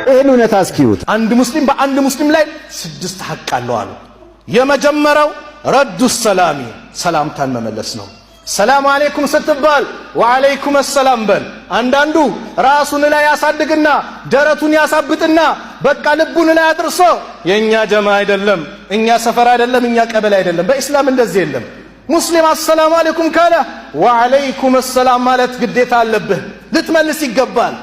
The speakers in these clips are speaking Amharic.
ይሄን እውነት አስኪዩት። አንድ ሙስሊም በአንድ ሙስሊም ላይ 6 ሐቅ አለው አሉ። የመጀመሪያው ረዱ ሰላሚ ሰላምታን መመለስ ነው። ሰላም አለይኩም ስትባል ወአለይኩም ሰላም በል። አንዳንዱ ራሱን ላይ ያሳድግና ደረቱን ያሳብጥና በቃ ልቡን ላይ አድርሶ የኛ ጀማ አይደለም፣ እኛ ሰፈር አይደለም፣ እኛ ቀበሌ አይደለም። በእስላም እንደዚህ የለም። ሙስሊም አሰላሙ አለይኩም ካለ ወአለይኩም ሰላም ማለት ግዴታ አለብህ፣ ልትመልስ ይገባል።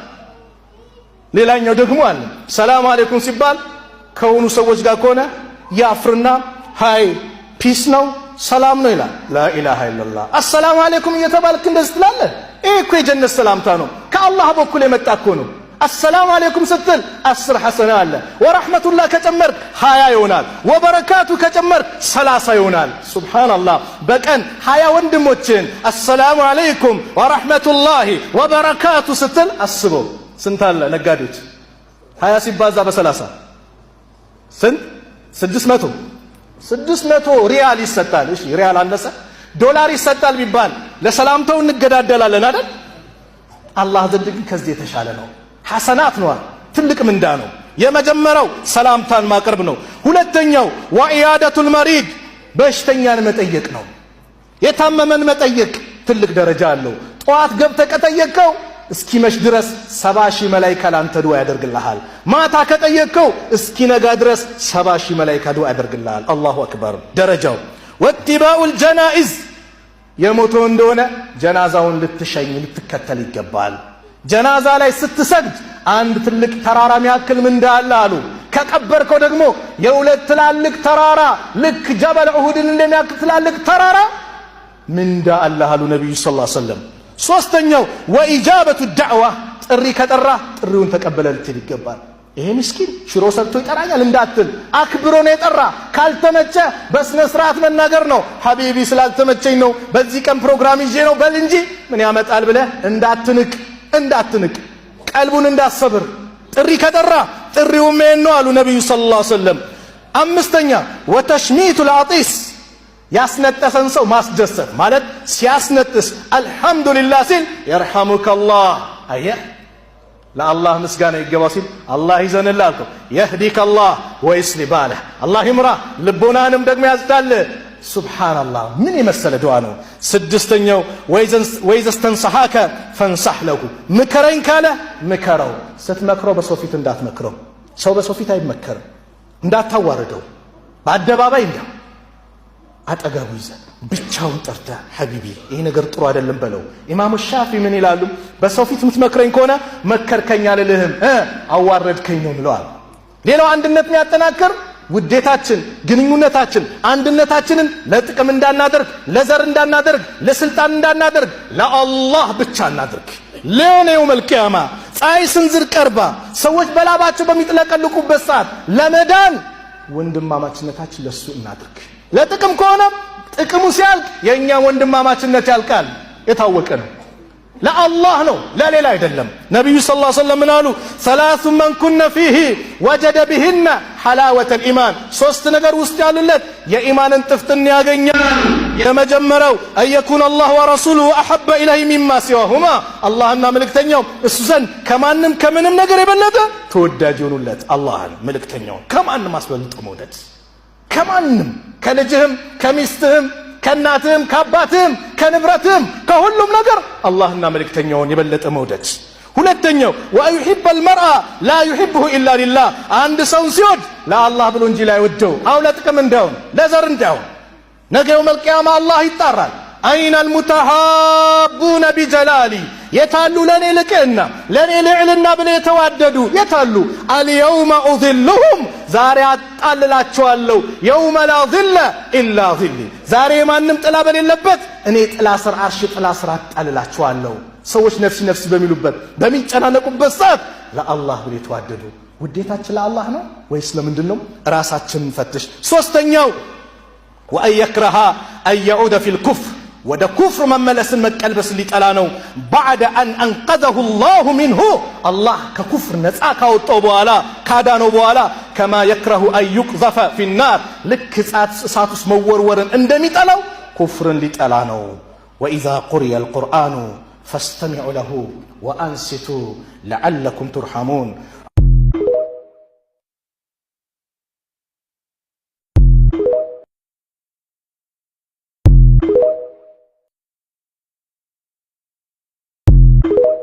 ሌላኛው ደግሞ አለ ሰላም አለይኩም ሲባል ከሆኑ ሰዎች ጋር ከሆነ ያፍርና ሃይ ፒስ ነው ሰላም ነው ይላል። ላኢላሃ ኢላላህ አሰላሙ አለይኩም እየተባልክ እንደዚህ ትላለህ። ይሄ እኮ የጀነት ሰላምታ ነው፣ ከአላህ በኩል የመጣ እኮ ነው። አሰላሙ አለይኩም ስትል 10 ሐሰና አለ። ወራህመቱላህ ከጨመርክ 20 ይሆናል። ወበረካቱ ከጨመርክ 30 ይሆናል። ሱብሃንአላህ በቀን 20 ወንድሞችን አሰላሙ አለይኩም ወራህመቱላሂ ወበረካቱ ስትል አስበው ስንት አለ? ነጋዴዎች 20 ሲባዛ በ30 ስንት? 600 ሪያል ይሰጣል። እሺ ሪያል አነሰ ዶላር ይሰጣል ቢባል ለሰላምታው እንገዳደላለን አይደል? አላህ ዘንድ ግን ከዚህ የተሻለ ነው። ሐሰናት ነው፣ ትልቅ ምንዳ ነው። የመጀመሪያው ሰላምታን ማቅረብ ነው። ሁለተኛው ወኢያደቱል መሪድ በሽተኛን መጠየቅ ነው። የታመመን መጠየቅ ትልቅ ደረጃ አለው። ጠዋት ገብተህ ከጠየቅከው እስኪመሽ ድረስ 70,000 መላእክት ላንተ ዱዓ ያደርግልሃል። ማታ ከጠየቅከው እስኪነጋ ድረስ 70,000 መላእክት ዱዓ ያደርግልሃል። አላሁ አክበር። ደረጃው ወትባኡል ጀናኢዝ የሞተው እንደሆነ ጀናዛውን ልትሸኝ ልትከተል ይገባል። ጀናዛ ላይ ስትሰግድ አንድ ትልቅ ተራራ የሚያክል ምንዳ አለ አሉ። ከቀበርከው ደግሞ የሁለት ትላልቅ ተራራ ልክ ጀበል ኡሁድን እንደሚያክል ትላልቅ ተራራ ምንዳ አለ አሉ ነብዩ ሰለላሁ ዐለይሂ ወሰለም። ሶስተኛው ወኢጃበቱ ዳዕዋ ጥሪ ከጠራ ጥሪውን ተቀበለ ልትል ይገባል። ይሄ ምስኪን ሽሮ ሰርቶ ይጠራኛል እንዳትል፣ አክብሮ ነው የጠራ። ካልተመቸ በስነ ስርዓት መናገር ነው። ሐቢቢ ስላልተመቸኝ ነው በዚህ ቀን ፕሮግራም ይዤ ነው በል እንጂ ምን ያመጣል ብለህ እንዳትንቅ ቀልቡን እንዳሰብር። ጥሪ ከጠራ ጥሪውም ይሄን ነው አሉ ነብዩ ሰለላሁ ዐለይሂ ወሰለም። አምስተኛ ወተሽሚቱል አጢስ ያስነጠሰን ሰው ማስደሰት ማለት ሲያስነጥስ አልሐምዱሊላህ ሲል የርሐሙከላህ አየህ ለአላህ ምስጋና ይገባው ሲል አላህ ይዘንልህ አልከው። የህዲከላህ ወይስሊ ባለህ አላህ ይምራ ልቦናንም ደግሞ ያዝዳልህ። ሱብሃንአላህ ምን የመሰለ ዱዓ ነው። ስድስተኛው ወይዘስተንሰሐከ ፈንሰሕ ለሁ ምከረኝ ካለ ምከረው። ስትመክረው በሰው ፊት እንዳትመክረው። ሰው በሰው ፊት አይመከርም። እንዳታዋርደው በአደባባይ እንዳ አጠገቡ ይዘህ ብቻውን ጠርተህ ሐቢቢ ይሄ ነገር ጥሩ አይደለም በለው። ኢማሙ ሻፊ ምን ይላሉ? በሰው ፊት የምትመክረኝ ከሆነ መከርከኝ አልልህም አዋረድከኝ ነው ብለዋል። ሌላው አንድነትን ያጠናክር ውዴታችን፣ ግንኙነታችን፣ አንድነታችንን ለጥቅም እንዳናደርግ፣ ለዘር እንዳናደርግ፣ ለስልጣን እንዳናደርግ ለአላህ ብቻ እናድርግ። ለኔው መልቂያማ ፀሐይ ስንዝር ቀርባ ሰዎች በላባቸው በሚጥለቀልቁበት ሰዓት ለመዳን ወንድማማችነታችን ለሱ እናድርግ። ለጥቅም ከሆነ ጥቅሙ ሲያልቅ የኛ ወንድማማችነት ያልቃል። የታወቀ ነው። ለአላህ ነው ለሌላ አይደለም። ነብዩ ሰለላሁ ዐለይሂ ወሰለም ምን አሉ? ሰላሱ መን ኩነ ፊሂ ወጀደ ቢሂነ ሐላወተል ኢማን። ሶስት ነገር ውስጥ ያሉለት የኢማንን ጥፍጥና ያገኛል። የመጀመሪያው አየኩን አላህ ወረሱሉሁ አሐበ ኢለይሂ ሚማ ሲዋሁማ አላህና መልእክተኛው እሱ ዘንድ ከማንም ከምንም ነገር የበለጠ ተወዳጅ ይሆኑለት። አላህን መልእክተኛውን ከማንም አስበልጦ መውደድ ከማንም ከልጅህም ከሚስትህም ከእናትህም ከአባትህም ከንብረትህም ከሁሉም ነገር አላህና መልእክተኛውን የበለጠ መውደድ። ሁለተኛው ወዩሂበል መርአ ላ ዩሂብሁ ኢላ ሊላህ አንድ ሰውን ሲወድ ለአላህ ብሎ እንጂ ላይወደው አው ለጥቅም እንዳይሆን ለዘር እንዳይሆን። ነገ የውመል ቂያማ አላህ ይጣራል። አይነል ሙተሃቡነ ቢጀላሊ የታሉ ለኔ ልቅና ለኔ ልዕልና ብለው የተዋደዱ የታሉ? አልየውመ ኡዝልሁም ዛሬ አጣልላቸዋለሁ። የውመ ላ ዚለ ኢላ ዚሊ ዛሬ ማንም ጥላ በሌለበት እኔ ጥላ ስር አርሽ ጥላ ስር አጣልላቸዋለሁ። ሰዎች ነፍሲ ነፍሲ በሚሉበት በሚጨናነቁበት ሰዓት ለአላህ ብለው የተዋደዱ ውዴታችን ለአላህ ነው ወይስ ለምንድን ነው? ራሳችንን ፈትሽ። ሶስተኛው ወአን የክረሃ አን የዑደ ፊል ኩፍር ወደ ኩፍር መመለስን መቀልበስን ሊጠላ ነው። ባዕደ አን አንቀዘሁ ላሁ ሚንሁ አላህ ከኩፍር ነፃ ካወጣው በኋላ ካዳነው በኋላ ከማ የክረሁ አን ዩቅዘፈ ፊናር ልክ እሳት ውስጥ መወርወርን እንደሚጠላው ኩፍርን ሊጠላ ነው። ወኢዛ ቁሪየ አልቁርአኑ ፈስተሚዑ ለሁ ወአንሲቱ ለዓለኩም ቱርሐሙን ነው።